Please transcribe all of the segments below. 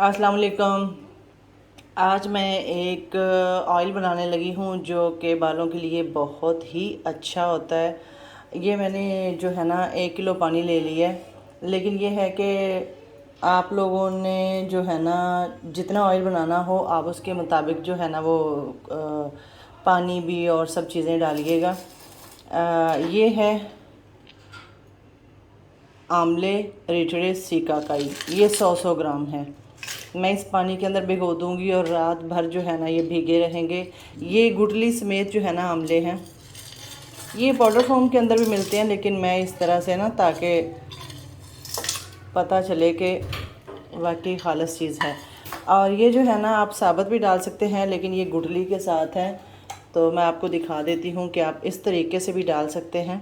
अस्सलाम वालेकुम। आज मैं एक ऑयल बनाने लगी हूँ जो कि बालों के लिए बहुत ही अच्छा होता है। ये मैंने जो है ना 1 किलो पानी ले लिया है, लेकिन ये है कि आप लोगों ने जो है ना जितना ऑयल बनाना हो आप उसके मुताबिक जो है ना वो पानी भी और सब चीज़ें डालिएगा। ये है आंवले रिठड़े सीकाकाई, ये 100 ग्राम है। मैं इस पानी के अंदर भिगो दूंगी और रात भर जो है ना ये भीगे रहेंगे। ये गुठली समेत जो है ना आंवले हैं, ये पाउडर फॉर्म के अंदर भी मिलते हैं, लेकिन मैं इस तरह से ना ताकि पता चले कि वाकई खालिस चीज़ है। और ये जो है ना आप साबुत भी डाल सकते हैं, लेकिन ये गुठली के साथ है तो मैं आपको दिखा देती हूँ कि आप इस तरीके से भी डाल सकते हैं।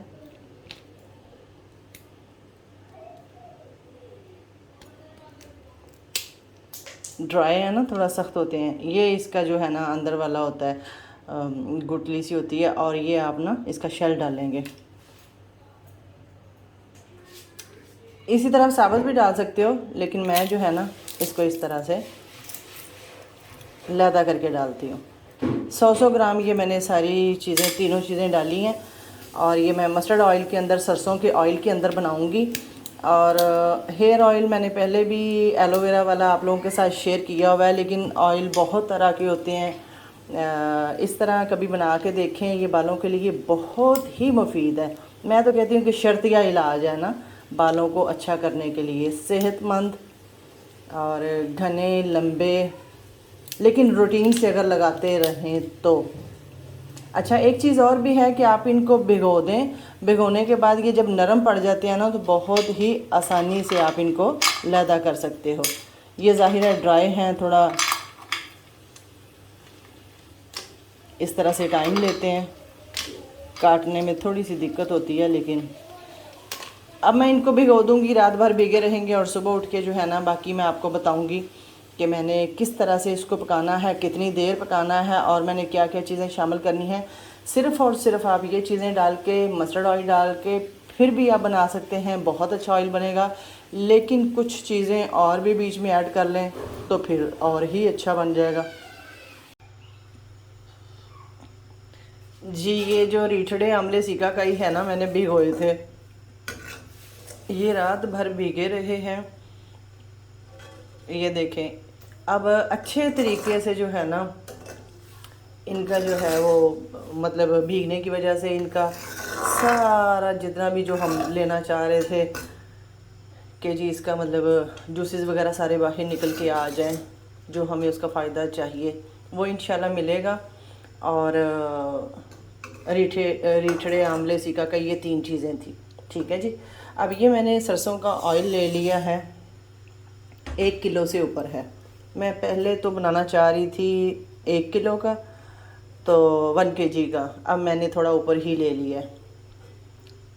ड्राई है ना, थोड़ा सख्त होते हैं। ये इसका जो है ना अंदर वाला होता है, गुठली सी होती है, और ये आप ना इसका शेल डालेंगे। इसी तरह साबुत भी डाल सकते हो, लेकिन मैं जो है ना इसको इस तरह से लैदा करके डालती हूँ। 100 ग्राम ये मैंने सारी चीज़ें, तीनों चीज़ें डाली हैं। और ये मैं मस्टर्ड ऑयल के अंदर, सरसों के ऑयल के अंदर बनाऊँगी। और हेयर ऑयल मैंने पहले भी एलोवेरा वाला आप लोगों के साथ शेयर किया हुआ है, लेकिन ऑयल बहुत तरह के होते हैं। इस तरह कभी बना के देखें, ये बालों के लिए बहुत ही मुफीद है। मैं तो कहती हूँ कि शर्तिया इलाज है ना बालों को अच्छा करने के लिए, सेहतमंद और घने लंबे, लेकिन रूटीन से अगर लगाते रहें तो। अच्छा, एक चीज़ और भी है कि आप इनको भिगो दें। भिगोने के बाद ये जब नरम पड़ जाते हैं ना तो बहुत ही आसानी से आप इनको लैदा कर सकते हो। ये ज़ाहिर है ड्राई हैं, थोड़ा इस तरह से टाइम लेते हैं, काटने में थोड़ी सी दिक्कत होती है, लेकिन अब मैं इनको भिगो दूँगी, रात भर भीगे रहेंगे और सुबह उठ के जो है ना बाकी मैं आपको बताऊँगी कि मैंने किस तरह से इसको पकाना है, कितनी देर पकाना है और मैंने क्या क्या चीज़ें शामिल करनी है। सिर्फ़ और सिर्फ आप ये चीज़ें डाल के, मस्टर्ड ऑयल डाल के फिर भी आप बना सकते हैं, बहुत अच्छा ऑयल बनेगा। लेकिन कुछ चीज़ें और भी बीच में ऐड कर लें तो फिर और ही अच्छा बन जाएगा। जी, ये जो रीठड़े आंवले सीकाकाई है ना, मैंने भिगोए थे, ये रात भर भीगे रहे हैं। ये देखें, अब अच्छे तरीके से जो है ना इनका जो है वो मतलब भीगने की वजह से इनका सारा जितना भी जो हम लेना चाह रहे थे कि जी इसका मतलब जूसेस वगैरह सारे बाहर निकल के आ जाएं, जो हमें उसका फ़ायदा चाहिए वो इंशाल्लाह मिलेगा। और रीठड़े आंवले सीकाकाई, ये 3 चीज़ें थी। ठीक है जी। अब ये मैंने सरसों का ऑयल ले लिया है, 1 किलो से ऊपर है। मैं पहले तो बनाना चाह रही थी 1 किलो का, तो 1 kg का, अब मैंने थोड़ा ऊपर ही ले लिया है,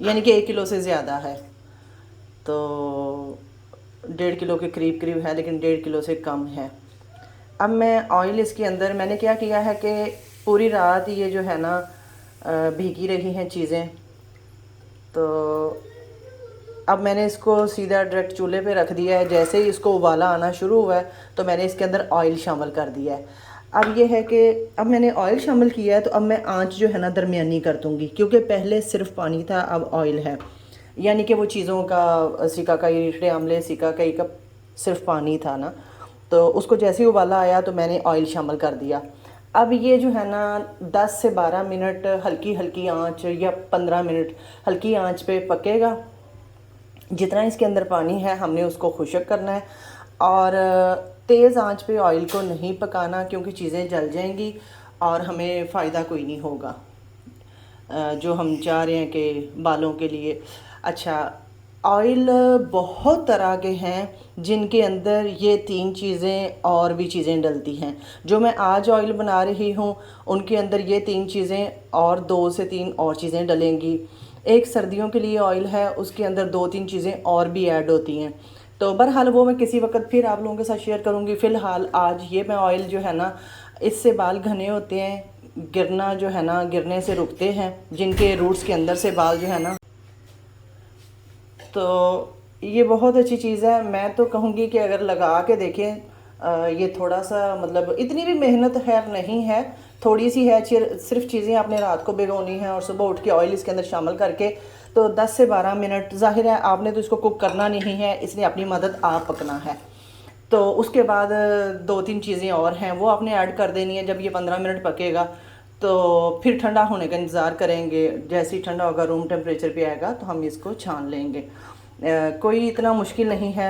यानी कि 1 किलो से ज़्यादा है, तो 1.5 किलो के करीब करीब है, लेकिन 1.5 किलो से कम है। अब मैं ऑयल इसके अंदर मैंने क्या किया है कि पूरी रात ये जो है ना भीगी रही हैं चीज़ें, तो अब मैंने इसको सीधा डायरेक्ट चूल्हे पे रख दिया है। जैसे ही इसको उबाला आना शुरू हुआ है तो मैंने इसके अंदर ऑयल शामिल कर दिया है। अब ये है कि अब मैंने ऑयल शामिल किया है तो अब मैं आंच जो है ना दरमियानी कर दूँगी, क्योंकि पहले सिर्फ पानी था, अब ऑयल है। यानी कि वो चीज़ों का सिकाकाई, रीठड़े आंवले सिकाकाई का सिर्फ पानी था ना, तो उसको जैसे ही उबाला आया तो मैंने ऑयल शामिल कर दिया। अब ये जो है ना 10 से 12 मिनट हल्की हल्की आंच, या 15 मिनट हल्की आंच पे पकेगा। जितना इसके अंदर पानी है हमने उसको खुश्क करना है, और तेज़ आंच पे ऑयल को नहीं पकाना, क्योंकि चीज़ें जल जाएंगी और हमें फ़ायदा कोई नहीं होगा जो हम चाह रहे हैं कि बालों के लिए। अच्छा, ऑयल बहुत तरह के हैं जिनके अंदर ये 3 चीज़ें और भी चीज़ें डलती हैं। जो मैं आज ऑयल बना रही हूँ उनके अंदर ये 3 चीज़ें और 2 से 3 और चीज़ें डलेंगी। एक सर्दियों के लिए ऑयल है, उसके अंदर 2-3 चीज़ें और भी ऐड होती हैं। तो बहरहाल वो मैं किसी वक्त फिर आप लोगों के साथ शेयर करूँगी। फ़िलहाल आज ये मैं ऑयल जो है ना, इससे बाल घने होते हैं, गिरना जो है ना, गिरने से रुकते हैं, जिनके रूट्स के अंदर से बाल जो है ना, तो ये बहुत अच्छी चीज़ है। मैं तो कहूँगी कि अगर लगा के देखें ये थोड़ा सा मतलब इतनी भी मेहनत खैर नहीं है, थोड़ी सी है। सिर्फ चीज़ें आपने रात को भिगोनी है और सुबह उठ के ऑयल इसके अंदर शामिल करके तो 10 से 12 मिनट, ज़ाहिर है आपने तो इसको कुक करना नहीं है, इसलिए अपनी मदद आप पकना है। तो उसके बाद 2-3 चीज़ें और हैं वो आपने ऐड कर देनी है। जब ये 15 मिनट पकेगा तो फिर ठंडा होने का इंतज़ार करेंगे। जैसे ही ठंडा होगा, रूम टेम्परेचर पे आएगा, तो हम इसको छान लेंगे। कोई इतना मुश्किल नहीं है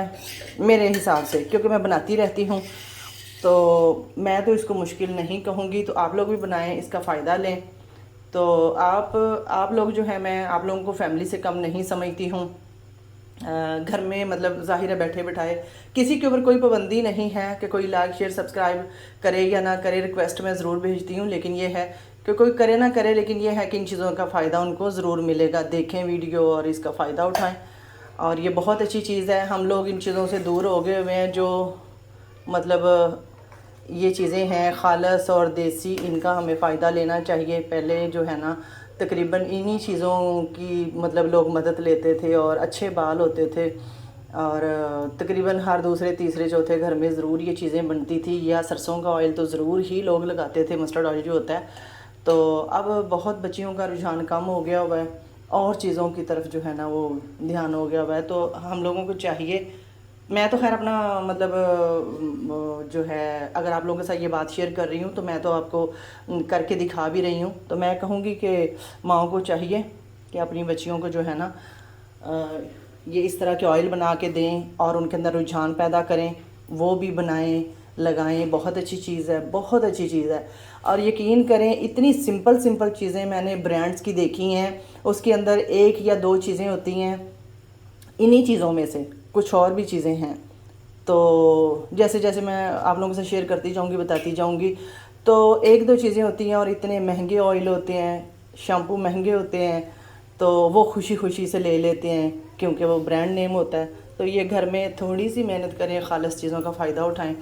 मेरे हिसाब से, क्योंकि मैं बनाती रहती हूँ, तो मैं तो इसको मुश्किल नहीं कहूँगी। तो आप लोग भी बनाएं, इसका फ़ायदा लें। तो आप लोग जो है, मैं आप लोगों को फैमिली से कम नहीं समझती हूँ। घर में मतलब ज़ाहिर है बैठे बिठाए किसी के ऊपर कोई पाबंदी नहीं है कि कोई लाइक शेयर सब्सक्राइब करे या ना करे। रिक्वेस्ट मैं ज़रूर भेजती हूँ, लेकिन ये है कि कोई करे ना करे, लेकिन ये है कि इन चीज़ों का फ़ायदा उनको ज़रूर मिलेगा। देखें वीडियो और इसका फ़ायदा उठाएं। और ये बहुत अच्छी चीज़ है। हम लोग इन चीज़ों से दूर हो गए हुए हैं, जो मतलब ये चीज़ें हैं खालस और देसी, इनका हमें फ़ायदा लेना चाहिए। पहले जो है ना तकरीबन इन्हीं चीज़ों की मतलब लोग मदद लेते थे और अच्छे बाल होते थे, और तकरीबन हर दूसरे तीसरे चौथे घर में ज़रूर ये चीज़ें बनती थी। या सरसों का ऑयल तो ज़रूर ही लोग लगाते थे, मस्टर्ड ऑयल जो होता है। तो अब बहुत बच्चियों का रुझान कम हो गया हुआ है और चीज़ों की तरफ जो है ना वो ध्यान हो गया हुआ है। तो हम लोगों को चाहिए, मैं तो खैर अपना मतलब जो है, अगर आप लोगों के साथ ये बात शेयर कर रही हूँ तो मैं तो आपको करके दिखा भी रही हूँ। तो मैं कहूँगी कि माँओं को चाहिए कि अपनी बच्चियों को जो है ना ये इस तरह के ऑयल बना के दें और उनके अंदर रुझान पैदा करें, वो भी बनाएं, लगाएं। बहुत अच्छी चीज़ है, बहुत अच्छी चीज़ है। और यकीन करें, इतनी सिंपल चीज़ें मैंने ब्रांड्स की देखी हैं, उसके अंदर 1 या 2 चीज़ें होती हैं। इन्हीं चीज़ों में से कुछ और भी चीज़ें हैं। तो जैसे जैसे मैं आप लोगों से शेयर करती जाऊंगी, बताती जाऊंगी। तो 1-2 चीज़ें होती हैं और इतने महंगे ऑयल होते हैं, शैम्पू महंगे होते हैं, तो वो खुशी खुशी से ले लेते हैं क्योंकि वो ब्रांड नेम होता है। तो ये घर में थोड़ी सी मेहनत करें, खालिस चीज़ों का फ़ायदा उठाएं।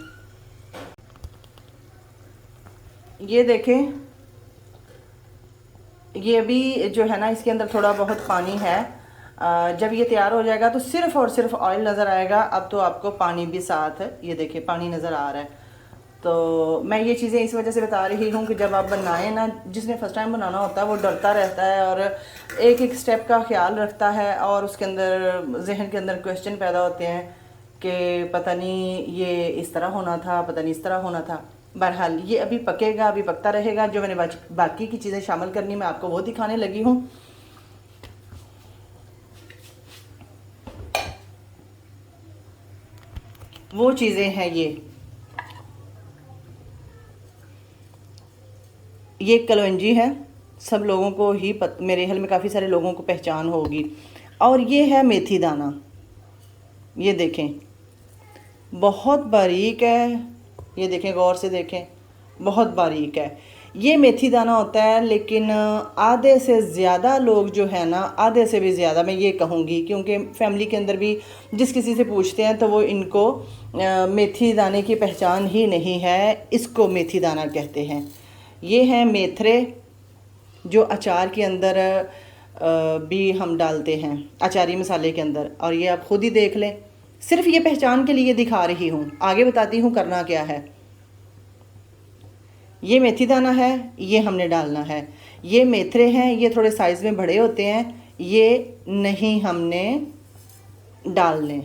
ये देखें, ये भी जो है ना इसके अंदर थोड़ा बहुत पानी है। जब ये तैयार हो जाएगा तो सिर्फ़ और सिर्फ ऑयल नज़र आएगा। अब तो आपको पानी भी साथ है, ये देखिए पानी नज़र आ रहा है। तो मैं ये चीज़ें इस वजह से बता रही हूँ कि जब आप बनाएं ना, जिसने फ़र्स्ट टाइम बनाना होता है वो डरता रहता है और एक एक स्टेप का ख्याल रखता है, और उसके अंदर जहन के अंदर क्वेश्चन पैदा होते हैं कि पता नहीं ये इस तरह होना था, पता नहीं इस तरह होना था। बहरहाल ये अभी पकेगा, अभी पकता रहेगा। जो मैंने बाकी की चीज़ें शामिल करनी मैं आपको वो दिखाने लगी हूँ। वो चीज़ें हैं ये कलवंजी है, सब लोगों को ही मेरे ख्याल में काफ़ी सारे लोगों को पहचान होगी। और ये है मेथी दाना, ये देखें बहुत बारीक है, ये देखें गौर से देखें, बहुत बारीक है। ये मेथी दाना होता है, लेकिन आधे से ज़्यादा लोग जो है ना, आधे से भी ज़्यादा मैं ये कहूँगी, क्योंकि फैमिली के अंदर भी जिस किसी से पूछते हैं तो वो इनको मेथी दाने की पहचान ही नहीं है, इसको मेथी दाना कहते हैं। ये हैं मेथरे, जो अचार के अंदर भी हम डालते हैं, अचारी मसाले के अंदर। और ये आप खुद ही देख लें, सिर्फ ये पहचान के लिए दिखा रही हूँ, आगे बताती हूँ करना क्या है। ये मेथी दाना है, ये हमने डालना है। ये मेथरे हैं, ये थोड़े साइज़ में बड़े होते हैं, ये नहीं हमने डालने।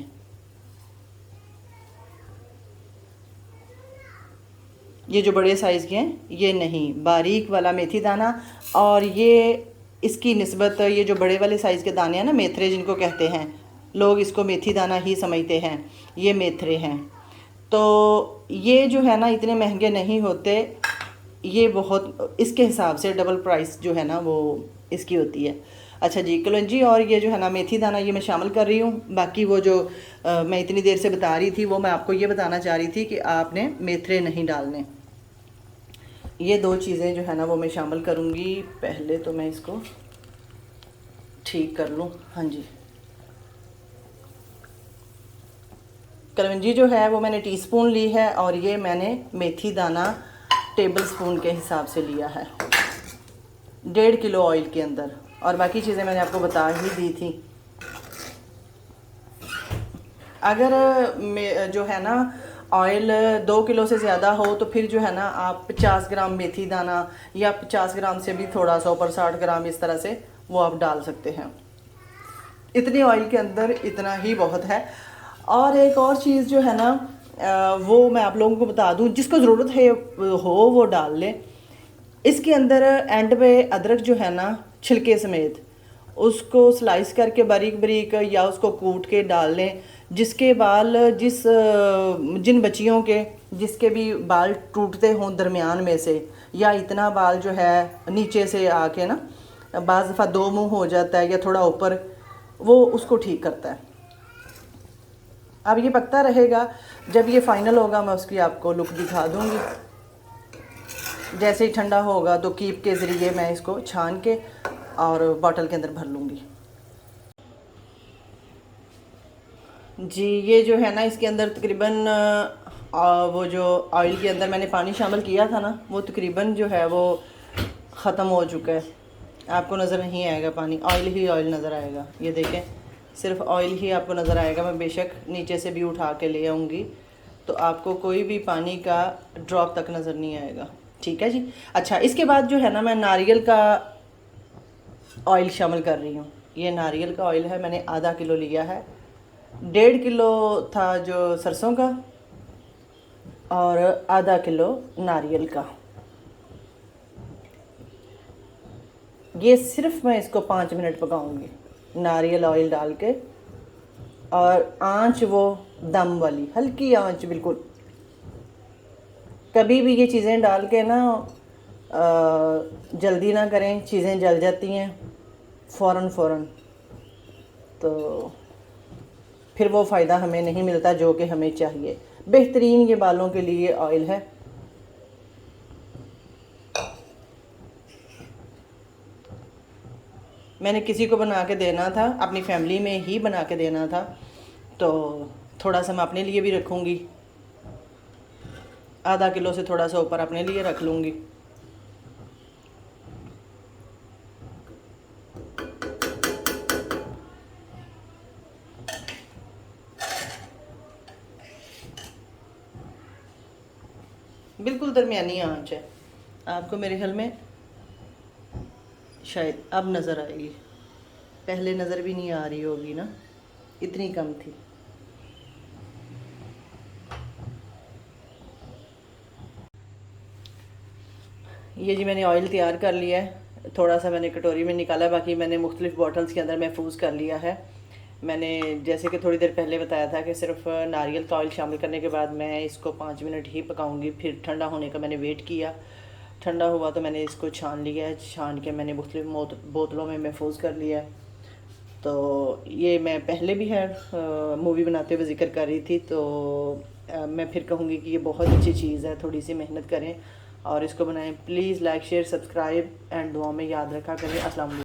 ये जो बड़े साइज़ के हैं ये नहीं, बारीक वाला मेथी दाना। और ये इसकी निस्बत, ये जो बड़े वाले साइज़ के दाने हैं ना, मेथरे जिनको कहते हैं, लोग इसको मेथी दाना ही समझते हैं, ये मेथरे हैं। तो ये जो है ना इतने महंगे नहीं होते, ये बहुत इसके हिसाब से डबल प्राइस जो है ना वो इसकी होती है। अच्छा जी, कलौंजी और ये जो है ना मेथी दाना ये मैं शामिल कर रही हूँ। बाकी वो जो मैं इतनी देर से बता रही थी वो मैं आपको ये बताना चाह रही थी कि आपने मेथरे नहीं डालने। ये 2 चीज़ें जो है ना वो मैं शामिल करूँगी। पहले तो मैं इसको ठीक कर लूँ। हाँ जी, कलौंजी जो है वो मैंने टीस्पून ली है, और ये मैंने मेथी दाना टेबल स्पून के हिसाब से लिया है 1.5 किलो ऑयल के अंदर। और बाकी चीज़ें मैंने आपको बता ही दी थी। अगर जो है ना ऑयल 2 किलो से ज़्यादा हो तो फिर जो है ना आप 50 ग्राम मेथी दाना या 50 ग्राम से भी थोड़ा सा ऊपर 60 ग्राम इस तरह से वो आप डाल सकते हैं। इतनी ऑयल के अंदर इतना ही बहुत है। और एक और चीज़ जो है ना वो मैं आप लोगों को बता दूं, जिसको ज़रूरत है हो वो डाल लें। इसके अंदर एंड पे अदरक जो है ना छिलके समेत उसको स्लाइस करके बारीक बारीक या उसको कूट के डाल लें। जिसके बाल जिन बच्चियों के जिसके भी बाल टूटते हों दरमियान में से, या इतना बाल जो है नीचे से आके ना बाज़ दफ़ा दो मुंह हो जाता है या थोड़ा ऊपर, वो उसको ठीक करता है। अब ये पकता रहेगा, जब ये फाइनल होगा मैं उसकी आपको लुक दिखा दूंगी। जैसे ही ठंडा होगा तो कीप के ज़रिए मैं इसको छान के और बॉटल के अंदर भर लूँगी। जी ये जो है ना इसके अंदर तकरीबन वो जो ऑयल के अंदर मैंने पानी शामिल किया था ना वो तकरीबन जो है वो ख़त्म हो चुका है। आपको नज़र नहीं आएगा पानी, ऑयल ही ऑयल नज़र आएगा। ये देखें सिर्फ ऑयल ही आपको नज़र आएगा। मैं बेशक नीचे से भी उठा के ले आऊँगी तो आपको कोई भी पानी का ड्रॉप तक नज़र नहीं आएगा। ठीक है जी। अच्छा, इसके बाद जो है ना मैं नारियल का ऑयल शामिल कर रही हूँ। ये नारियल का ऑयल है, मैंने आधा किलो लिया है। 1.5 किलो था जो सरसों का और आधा किलो नारियल का। ये सिर्फ मैं इसको 5 मिनट पकाऊंगी नारियल ऑयल डाल के, और आंच वो दम वाली हल्की आंच बिल्कुल। कभी भी ये चीज़ें डाल के ना जल्दी ना करें, चीज़ें जल जाती हैं फ़ौरन, तो फिर वो फ़ायदा हमें नहीं मिलता जो कि हमें चाहिए। बेहतरीन ये बालों के लिए ऑयल है। मैंने किसी को बना के देना था, अपनी फैमिली में ही बना के देना था, तो थोड़ा सा मैं अपने लिए भी रखूँगी। आधा किलो से थोड़ा सा ऊपर अपने लिए रख लूँगी। बिल्कुल दरमियानी आंच है। आपको मेरे ख्याल में शायद अब नज़र आएगी, पहले नज़र भी नहीं आ रही होगी ना, इतनी कम थी। ये जी मैंने ऑयल तैयार कर लिया है। थोड़ा सा मैंने कटोरी में निकाला, बाकी मैंने मुख्तलिफ़ बॉटल्स के अंदर महफूज कर लिया है। मैंने जैसे कि थोड़ी देर पहले बताया था कि सिर्फ नारियल का ऑयल शामिल करने के बाद मैं इसको 5 मिनट ही पकाऊंगी। फिर ठंडा होने का मैंने वेट किया, ठंडा हुआ तो मैंने इसको छान लिया है। छान के मैंने मुख्तलिफ़ बोतलों में महफूज कर लिया है। तो ये मैं पहले भी है मूवी बनाते हुए ज़िक्र कर रही थी, तो मैं फिर कहूँगी कि ये बहुत अच्छी चीज़ है। थोड़ी सी मेहनत करें और इसको बनाएं। Please like share subscribe and दुआ में याद रखा करें। अस्सलाम वालेकुम।